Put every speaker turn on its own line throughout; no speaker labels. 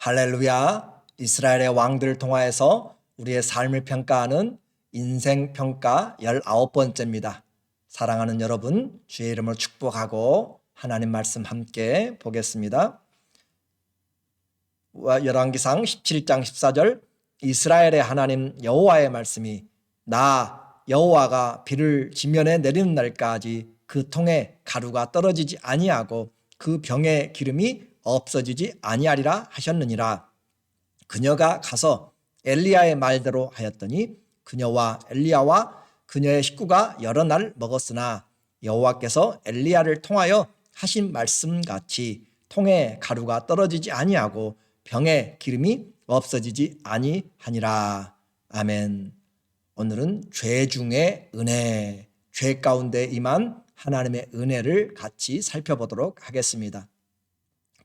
할렐루야. 이스라엘의 왕들을 통하여서 우리의 삶을 평가하는 인생 평가 19번째입니다. 사랑하는 여러분, 주의 이름으로 축복하고 하나님 말씀 함께 보겠습니다. 열왕기상 17장 14절 이스라엘의 하나님 여호와의 말씀이 나 여호와가 비를 지면에 내리는 날까지 그 통에 가루가 떨어지지 아니하고 그 병의 기름이 없어지지 아니하리라 하셨느니라. 그녀가 가서 엘리야의 말대로 하였더니 그녀와 엘리야와 그녀의 식구가 여러 날 먹었으나 여호와께서 엘리야를 통하여 하신 말씀같이 통에 가루가 떨어지지 아니하고 병의 기름이 없어지지 아니하니라. 아멘. 오늘은 죄 중에 은혜, 죄 가운데 임한 하나님의 은혜를 같이 살펴보도록 하겠습니다.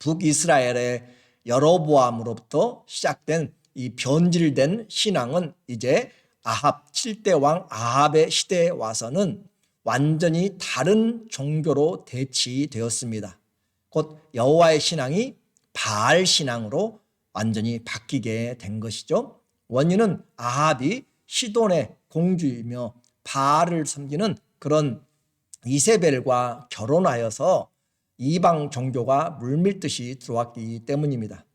북이스라엘의 여로보암으로부터 시작된 이 변질된 신앙은 이제 아합 7대 왕 아합의 시대에 와서는 완전히 다른 종교로 대치되었습니다. 곧 여호와의 신앙이 바알 신앙으로 완전히 바뀌게 된 것이죠. 원인은 아합이 시돈의 공주이며 바알을 섬기는 그런 이세벨과 결혼하여서 이방 종교가 물밀듯이 들어왔기 때문입니다.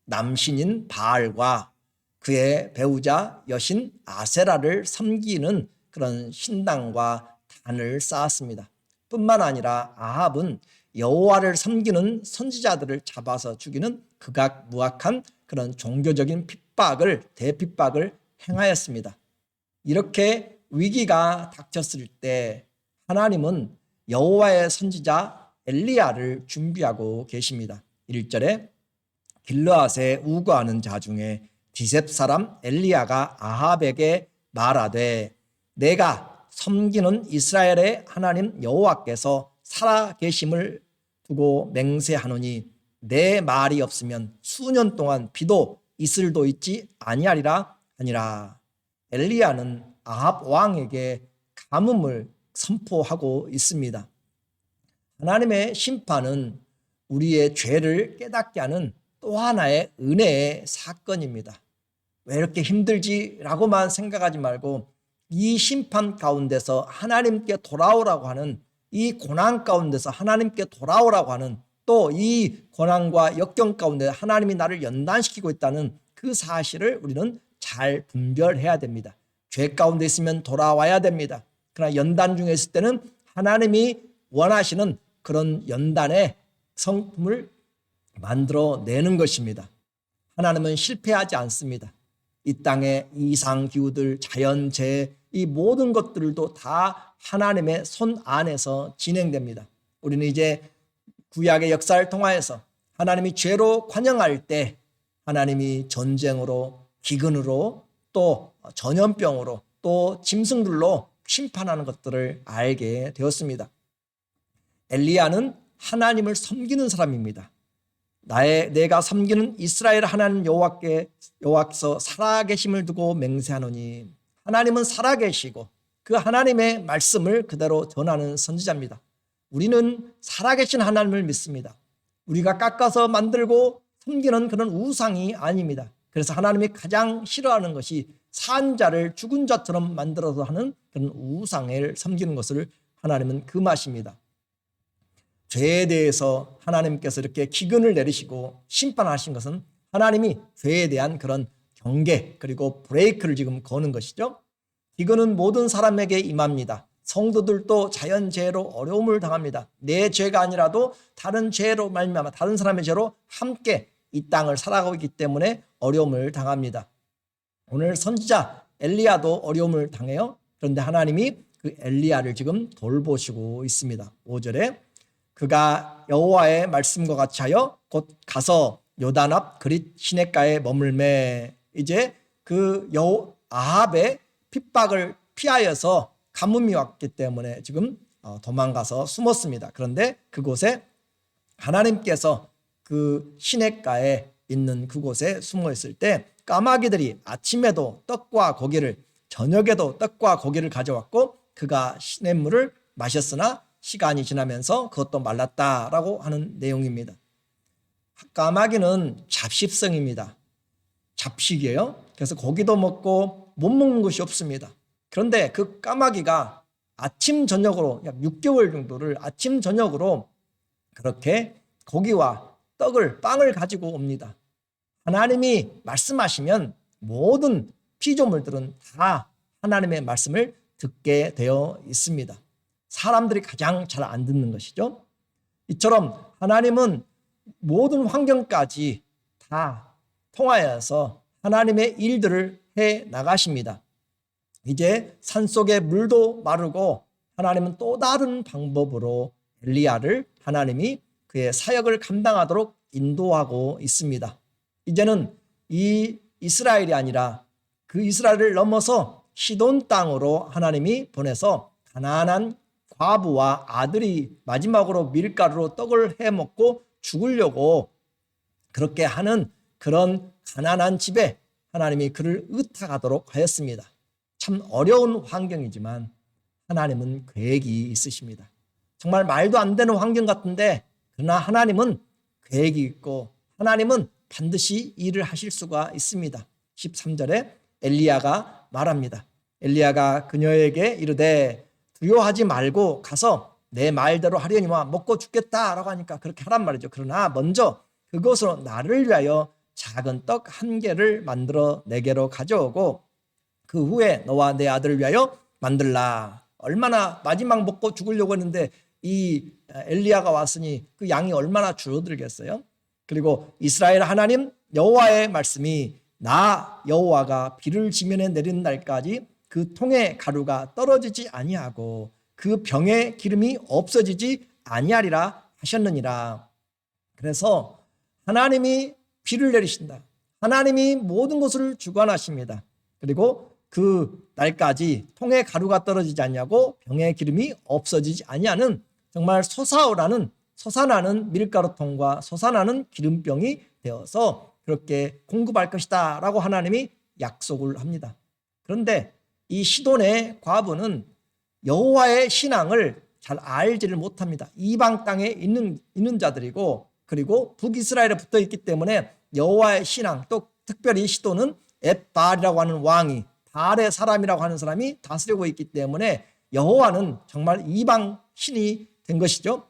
남신인 바알과 그의 배우자 여신 아세라를 섬기는 그런 신당과 단을 쌓았습니다. 뿐만 아니라 아합은 여호와를 섬기는 선지자들을 잡아서 죽이는 극악무악한 그런 종교적인 대핍박을 행하였습니다. 이렇게 위기가 닥쳤을 때 하나님은 여호와의 선지자 엘리야를 준비하고 계십니다. 1절에 길르앗에 우거하는 자 중에 디셉 사람 엘리야가 아합에게 말하되 내가 섬기는 이스라엘의 하나님 여호와께서 살아 계심을 두고 맹세하노니 내 말이 없으면 수년 동안 비도 이슬도 있지 아니하리라 하니라. 엘리야는 아합 왕에게 가뭄을 선포하고 있습니다. 하나님의 심판은 우리의 죄를 깨닫게 하는 또 하나의 은혜의 사건입니다. 왜 이렇게 힘들지라고만 생각하지 말고 이 심판 가운데서 하나님께 돌아오라고 하는 이 고난 가운데서 하나님께 돌아오라고 하는 또 이 고난과 역경 가운데 하나님이 나를 연단시키고 있다는 그 사실을 우리는 잘 분별해야 됩니다. 죄 가운데 있으면 돌아와야 됩니다. 그러나 연단 중에 있을 때는 하나님이 원하시는 그런 연단의 성품을 만들어내는 것입니다. 하나님은 실패하지 않습니다. 이 땅의 이상기후들, 자연재해 이 모든 것들도 다 하나님의 손 안에서 진행됩니다. 우리는 이제 구약의 역사를 통하여서 하나님이 죄로 관영할 때 하나님이 전쟁으로, 기근으로, 또 전염병으로, 또 짐승들로 심판하는 것들을 알게 되었습니다. 엘리야는 하나님을 섬기는 사람입니다. 내가 섬기는 이스라엘 하나님 여호와께서 살아계심을 두고 맹세하노니 하나님은 살아계시고 그 하나님의 말씀을 그대로 전하는 선지자입니다. 우리는 살아계신 하나님을 믿습니다. 우리가 깎아서 만들고 섬기는 그런 우상이 아닙니다. 그래서 하나님이 가장 싫어하는 것이 산 자를 죽은 자처럼 만들어서 하는 그런 우상을 섬기는 것을 하나님은 금하십니다. 죄에 대해서 하나님께서 이렇게 기근을 내리시고 심판하신 것은 하나님이 죄에 대한 그런 경계 그리고 브레이크를 지금 거는 것이죠. 기근은 모든 사람에게 임합니다. 성도들도 자연재해로 어려움을 당합니다. 내 죄가 아니라도 다른 죄로 말미암아 다른 사람의 죄로 함께 이 땅을 살아가고 있기 때문에 어려움을 당합니다. 오늘 선지자 엘리야도 어려움을 당해요. 그런데 하나님이 그 엘리야를 지금 돌보시고 있습니다. 5절에 그가 여호와의 말씀과 같이 하여 곧 가서 요단 앞 그릿 시냇가에 머물매. 이제 그 아합의 핍박을 피하여서 가뭄이 왔기 때문에 지금 도망가서 숨었습니다. 그런데 그곳에 하나님께서 그 시냇가에 있는 그곳에 숨어 있을 때 까마귀들이 아침에도 떡과 고기를 저녁에도 떡과 고기를 가져왔고 그가 시냇물을 마셨으나 시간이 지나면서 그것도 말랐다라고 하는 내용입니다. 까마귀는 잡식성입니다. 잡식이에요. 그래서 고기도 먹고 못 먹는 것이 없습니다. 그런데 그 까마귀가 아침 저녁으로 약 6개월 정도를 아침 저녁으로 그렇게 고기와 빵을 가지고 옵니다. 하나님이 말씀하시면 모든 피조물들은 다 하나님의 말씀을 듣게 되어 있습니다. 사람들이 가장 잘 안 듣는 것이죠. 이처럼 하나님은 모든 환경까지 다 통하여서 하나님의 일들을 해 나가십니다. 이제 산속의 물도 마르고 하나님은 또 다른 방법으로 엘리야를 하나님이 그의 사역을 감당하도록 인도하고 있습니다. 이제는 이 이스라엘이 아니라 그 이스라엘을 넘어서 시돈 땅으로 하나님이 보내서 가난한 과부와 아들이 마지막으로 밀가루로 떡을 해먹고 죽으려고 그렇게 하는 그런 가난한 집에 하나님이 그를 의탁하도록 하였습니다. 참 어려운 환경이지만 하나님은 계획이 있으십니다. 정말 말도 안 되는 환경 같은데 그러나 하나님은 계획이 있고 하나님은 반드시 일을 하실 수가 있습니다. 13절에 엘리야가 말합니다. 엘리야가 그녀에게 이르되 두려워하지 말고 가서 내 말대로 하려니와 먹고 죽겠다라고 하니까 그렇게 하란 말이죠. 그러나 먼저 그것으로 나를 위하여 작은 떡 1개를 만들어 내게로 가져오고 그 후에 너와 내 아들을 위하여 만들라. 얼마나 마지막 먹고 죽으려고 했는데 이 엘리야가 왔으니 그 양이 얼마나 줄어들겠어요. 그리고 이스라엘 하나님 여호와의 말씀이 나 여호와가 비를 지면에 내리는 날까지 그 통의 가루가 떨어지지 아니하고 그 병의 기름이 없어지지 아니하리라 하셨느니라. 그래서 하나님이 비를 내리신다. 하나님이 모든 것을 주관하십니다. 그리고 그 날까지 통의 가루가 떨어지지 아니하고 병의 기름이 없어지지 아니하는 정말 솟아나는 밀가루통과 솟아나는 기름병이 되어서 그렇게 공급할 것이다 라고 하나님이 약속을 합니다. 그런데 이 시돈의 과부는 여호와의 신앙을 잘 알지를 못합니다. 이방 땅에 있는 자들이고 그리고 북이스라엘에 붙어 있기 때문에 여호와의 신앙 또 특별히 시돈은 엣발이라고 하는 왕이 발의 사람이라고 하는 사람이 다스리고 있기 때문에 여호와는 정말 이방 신이 된 것이죠.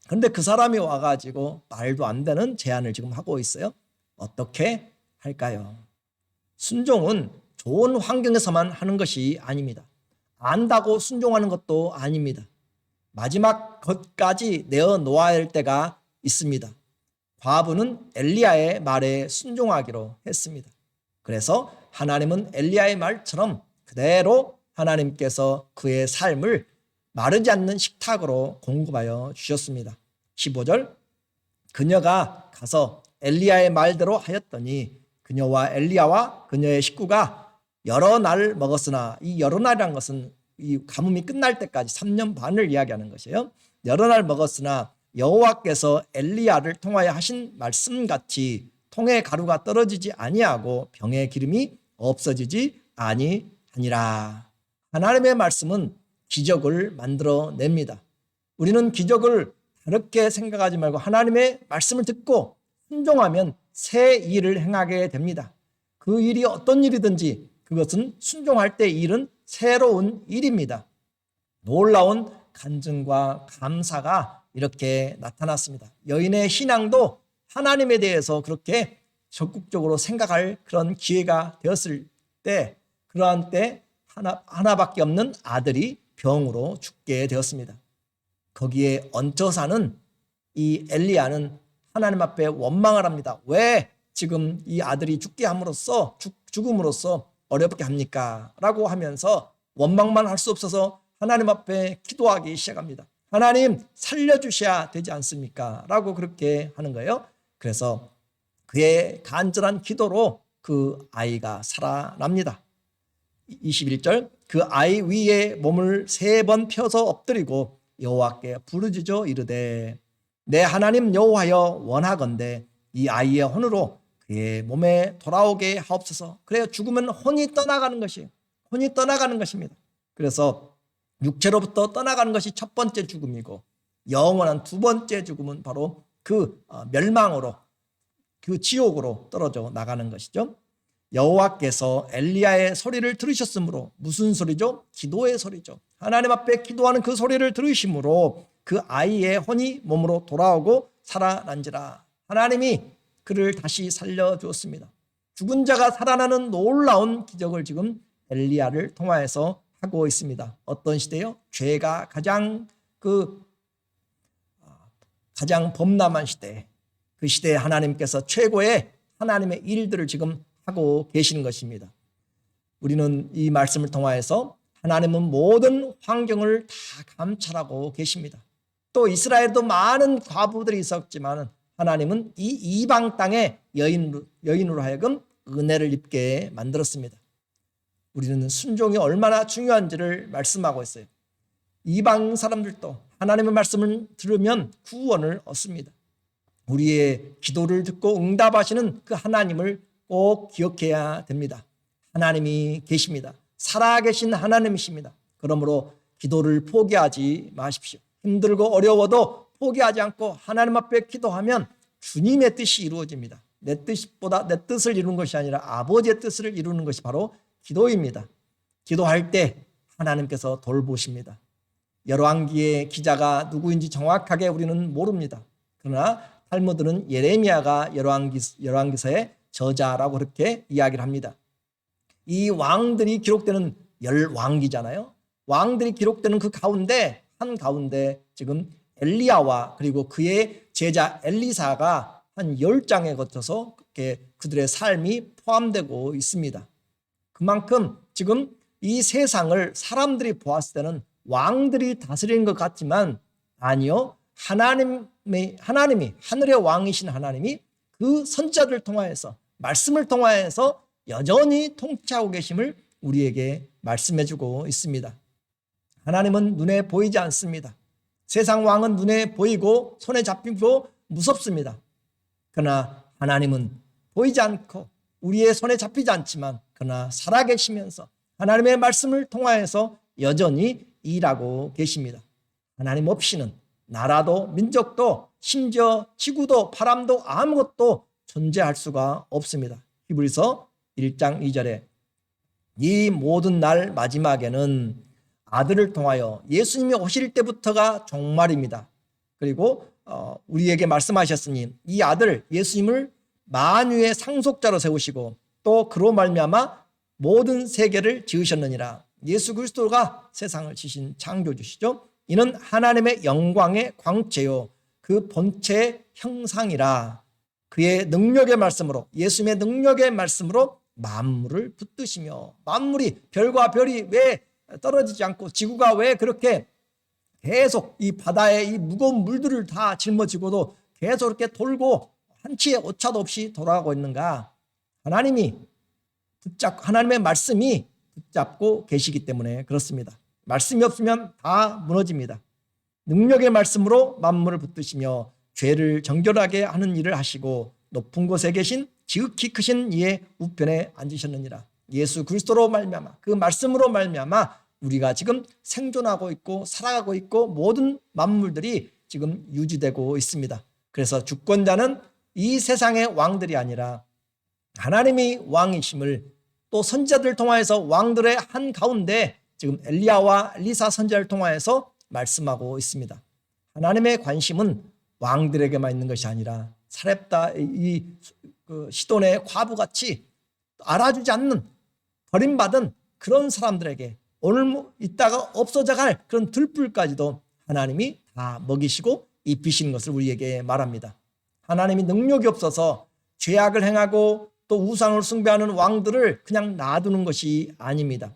그런데 그 사람이 와가지고 말도 안 되는 제안을 지금 하고 있어요. 어떻게 할까요? 순종은 좋은 환경에서만 하는 것이 아닙니다. 안다고 순종하는 것도 아닙니다. 마지막 것까지 내어놓아야 할 때가 있습니다. 과부는 엘리야의 말에 순종하기로 했습니다. 그래서 하나님은 엘리야의 말처럼 그대로 하나님께서 그의 삶을 마르지 않는 식탁으로 공급하여 주셨습니다. 15절 그녀가 가서 엘리야의 말대로 하였더니 그녀와 엘리야와 그녀의 식구가 여러 날 먹었으나 이 여러 날이란 것은 이 가뭄이 끝날 때까지 3년 반을 이야기하는 것이에요. 여러 날 먹었으나 여호와께서 엘리야를 통하여 하신 말씀같이 통의 가루가 떨어지지 아니하고 병의 기름이 없어지지 아니하니라. 하나님의 말씀은 기적을 만들어냅니다. 우리는 기적을 다르게 생각하지 말고 하나님의 말씀을 듣고 순종하면 새 일을 행하게 됩니다. 그 일이 어떤 일이든지 그것은 순종할 때 일은 새로운 일입니다. 놀라운 간증과 감사가 이렇게 나타났습니다. 여인의 신앙도 하나님에 대해서 그렇게 적극적으로 생각할 그런 기회가 되었을 때 그러한 때 하나밖에 없는 아들이 병으로 죽게 되었습니다. 거기에 얹혀 사는 이 엘리야는 하나님 앞에 원망을 합니다. 왜 지금 이 아들이 죽게 함으로써 죽음으로써 어렵게 합니까? 라고 하면서 원망만 할 수 없어서 하나님 앞에 기도하기 시작합니다. 하나님 살려주셔야 되지 않습니까? 라고 그렇게 하는 거예요. 그래서 그의 간절한 기도로 그 아이가 살아납니다. 21절 그 아이 위에 몸을 3번 펴서 엎드리고 여호와께 부르짖어 이르되 내 하나님 여호와여 원하건대 이 아이의 혼으로 그의 몸에 돌아오게 하옵소서. 그래야 죽으면 혼이 떠나가는 것이에요. 혼이 떠나가는 것입니다. 그래서 육체로부터 떠나가는 것이 첫 번째 죽음이고 영원한 두 번째 죽음은 바로 그 멸망으로 그 지옥으로 떨어져 나가는 것이죠. 여호와께서 엘리야의 소리를 들으셨으므로, 무슨 소리죠? 기도의 소리죠. 하나님 앞에 기도하는 그 소리를 들으심으로 그 아이의 혼이 몸으로 돌아오고 살아난지라. 하나님이 그를 다시 살려주었습니다. 죽은 자가 살아나는 놀라운 기적을 지금 엘리야를 통하여서 하고 있습니다. 어떤 시대요? 죄가 가장 범람한 시대, 그 시대에 하나님께서 최고의 하나님의 일들을 지금 하고 계시는 것입니다. 우리는 이 말씀을 통하여서 하나님은 모든 환경을 다 감찰하고 계십니다. 또 이스라엘도 많은 과부들이 있었지만 하나님은 이 이방 땅의 여인으로 하여금 은혜를 입게 만들었습니다. 우리는 순종이 얼마나 중요한지를 말씀하고 있어요. 이방 사람들도 하나님의 말씀을 들으면 구원을 얻습니다. 우리의 기도를 듣고 응답하시는 그 하나님을 꼭 기억해야 됩니다. 하나님이 계십니다. 살아계신 하나님이십니다. 그러므로 기도를 포기하지 마십시오. 힘들고 어려워도 포기하지 않고 하나님 앞에 기도하면 주님의 뜻이 이루어집니다. 내 뜻보다 내 뜻을 이루는 것이 아니라 아버지의 뜻을 이루는 것이 바로 기도입니다. 기도할 때 하나님께서 돌보십니다. 열왕기의 기자가 누구인지 정확하게 우리는 모릅니다. 그러나 탈무드는 예레미야가 열왕기서의 저자라고 그렇게 이야기를 합니다. 이 왕들이 기록되는 열왕기잖아요. 왕들이 기록되는 그 가운데 한가운데 지금 엘리야와 그리고 그의 제자 엘리사가 한 10장에 거쳐서 그들의 삶이 포함되고 있습니다. 그만큼 지금 이 세상을 사람들이 보았을 때는 왕들이 다스리는 것 같지만 아니요. 하나님이 하늘의 왕이신 하나님이 그 선지자들을 통하여서 말씀을 통하여서 여전히 통치하고 계심을 우리에게 말씀해 주고 있습니다. 하나님은 눈에 보이지 않습니다. 세상 왕은 눈에 보이고 손에 잡히고 무섭습니다. 그러나 하나님은 보이지 않고 우리의 손에 잡히지 않지만 그러나 살아계시면서 하나님의 말씀을 통하여서 여전히 일하고 계십니다. 하나님 없이는 나라도 민족도 심지어 지구도 바람도 아무것도 존재할 수가 없습니다. 히브리서 1장 2절에 이 모든 날 마지막에는 아들을 통하여 예수님이 오실 때부터가 종말입니다. 그리고 우리에게 말씀하셨으니 이 아들 예수님을 만유의 상속자로 세우시고 또 그로 말미암아 모든 세계를 지으셨느니라. 예수 그리스도가 세상을 지신 창조주시죠. 이는 하나님의 영광의 광채요 그 본체의 형상이라. 그의 능력의 말씀으로 예수님의 능력의 말씀으로 만물을 붙드시며 만물이 별과 별이 왜 떨어지지 않고 지구가 왜 그렇게 계속 이 바다의 이 무거운 물들을 다 짊어지고도 계속 이렇게 돌고 한치의 오차도 없이 돌아가고 있는가? 하나님의 말씀이 붙잡고 계시기 때문에 그렇습니다. 말씀이 없으면 다 무너집니다. 능력의 말씀으로 만물을 붙드시며 죄를 정결하게 하는 일을 하시고 높은 곳에 계신 지극히 크신 이의 우편에 앉으셨느니라. 예수 그리스도로 말미암아 그 말씀으로 말미암아 우리가 지금 생존하고 있고 살아가고 있고 모든 만물들이 지금 유지되고 있습니다. 그래서 주권자는 이 세상의 왕들이 아니라 하나님이 왕이심을 또 선지자들을 통하여서 왕들의 한 가운데 지금 엘리야와 엘리사 선지자를 통하여서 말씀하고 있습니다. 하나님의 관심은 왕들에게만 있는 것이 아니라 사렙다 이 시돈의 과부같이 알아주지 않는 버림받은 그런 사람들에게 오늘 있다가 없어져갈 그런 들불까지도 하나님이 다 먹이시고 입히시는 것을 우리에게 말합니다. 하나님이 능력이 없어서 죄악을 행하고 또 우상을 숭배하는 왕들을 그냥 놔두는 것이 아닙니다.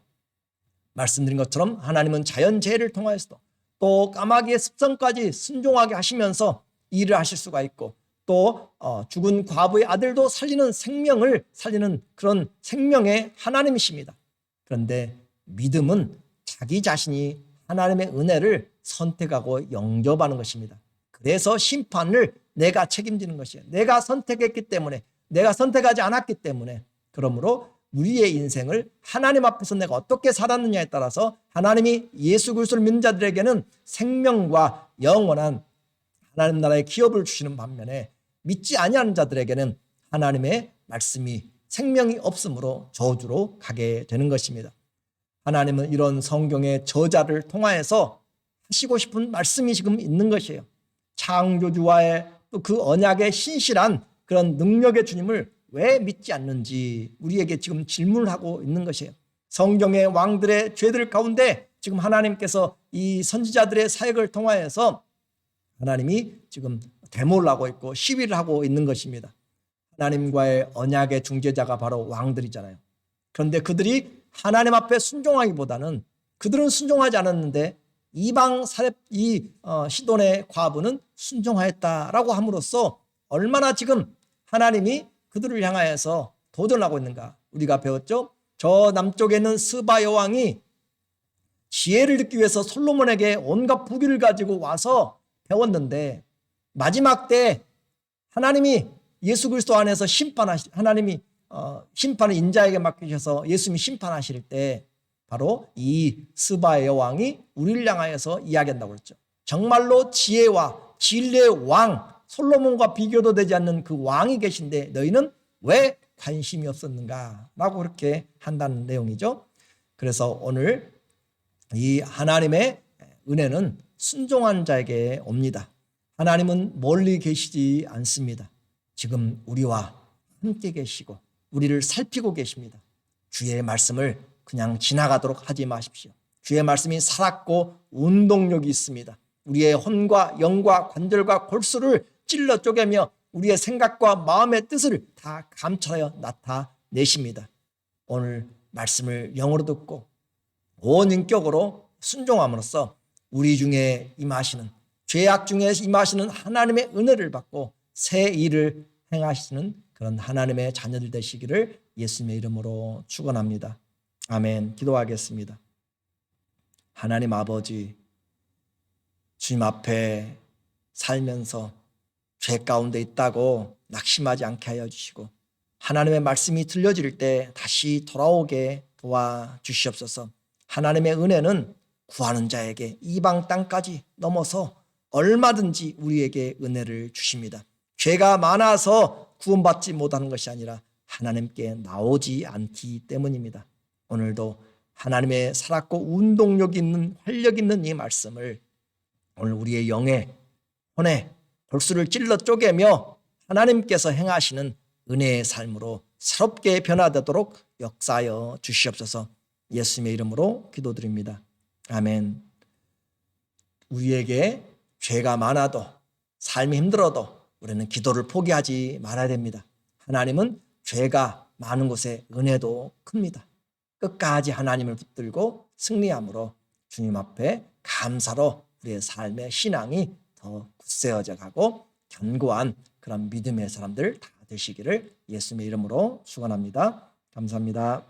말씀드린 것처럼 하나님은 자연재해를 통하여서도 또 까마귀의 습성까지 순종하게 하시면서 일을 하실 수가 있고 또 죽은 과부의 아들도 생명을 살리는 그런 생명의 하나님이십니다. 그런데 믿음은 자기 자신이 하나님의 은혜를 선택하고 영접하는 것입니다. 그래서 심판을 내가 책임지는 것이에요. 내가 선택했기 때문에, 내가 선택하지 않았기 때문에. 그러므로 우리의 인생을 하나님 앞에서 내가 어떻게 살았느냐에 따라서 하나님이 예수 그리스도를 믿는 자들에게는 생명과 영원한 하나님 나라의 기업을 주시는 반면에 믿지 아니하는 자들에게는 하나님의 말씀이 생명이 없으므로 저주로 가게 되는 것입니다. 하나님은 이런 성경의 저자를 통하여서 하시고 싶은 말씀이 지금 있는 것이에요. 창조주와의 또 그 언약의 신실한 그런 능력의 주님을 왜 믿지 않는지 우리에게 지금 질문을 하고 있는 것이에요. 성경의 왕들의 죄들 가운데 지금 하나님께서 이 선지자들의 사역을 통하여서 하나님이 지금 데모를 하고 있고 시위를 하고 있는 것입니다. 하나님과의 언약의 중재자가 바로 왕들이잖아요. 그런데 그들이 하나님 앞에 순종하기보다는 그들은 순종하지 않았는데 이방 사렙 시돈의 과부는 순종하였다라고 함으로써 얼마나 지금 하나님이 그들을 향하여서 도전하고 있는가. 우리가 배웠죠. 저 남쪽에 있는 스바 여왕이 지혜를 듣기 위해서 솔로몬에게 온갖 부귀를 가지고 와서 배웠는데 마지막 때 하나님이 예수 그리스도 안에서 하나님이 심판을 인자에게 맡기셔서 예수님이 심판하실 때 바로 이 스바의 여왕이 우리를 향하여서 이야기한다고 그랬죠. 정말로 지혜와 진리의 왕 솔로몬과 비교도 되지 않는 그 왕이 계신데 너희는 왜 관심이 없었는가 라고 그렇게 한다는 내용이죠. 그래서 오늘 이 하나님의 은혜는 순종한 자에게 옵니다. 하나님은 멀리 계시지 않습니다. 지금 우리와 함께 계시고 우리를 살피고 계십니다. 주의 말씀을 그냥 지나가도록 하지 마십시오. 주의 말씀이 살았고 운동력이 있습니다. 우리의 혼과 영과 관절과 골수를 찔러 쪼개며 우리의 생각과 마음의 뜻을 다 감찰하여 나타내십니다. 오늘 말씀을 영으로 듣고 온 인격으로 순종함으로써 우리 중에 임하시는 죄악 중에 임하시는 하나님의 은혜를 받고 새 일을 행하시는 그런 하나님의 자녀들 되시기를 예수님의 이름으로 축원합니다. 아멘. 기도하겠습니다. 하나님 아버지, 주님 앞에 살면서 죄 가운데 있다고 낙심하지 않게 하여 주시고 하나님의 말씀이 들려질 때 다시 돌아오게 도와주시옵소서. 하나님의 은혜는 구하는 자에게 이방 땅까지 넘어서 얼마든지 우리에게 은혜를 주십니다. 죄가 많아서 구원받지 못하는 것이 아니라 하나님께 나오지 않기 때문입니다. 오늘도 하나님의 살았고 운동력 있는 활력 있는 이 말씀을 오늘 우리의 영에 혼에 골수를 찔러 쪼개며 하나님께서 행하시는 은혜의 삶으로 새롭게 변화되도록 역사하여 주시옵소서. 예수님의 이름으로 기도드립니다. 아멘. 우리에게 죄가 많아도 삶이 힘들어도 우리는 기도를 포기하지 말아야 됩니다. 하나님은 죄가 많은 곳에 은혜도 큽니다. 끝까지 하나님을 붙들고 승리함으로 주님 앞에 감사로 우리의 삶의 신앙이 더 굳세어져 가고 견고한 그런 믿음의 사람들 다 되시기를 예수님의 이름으로 축원합니다. 감사합니다.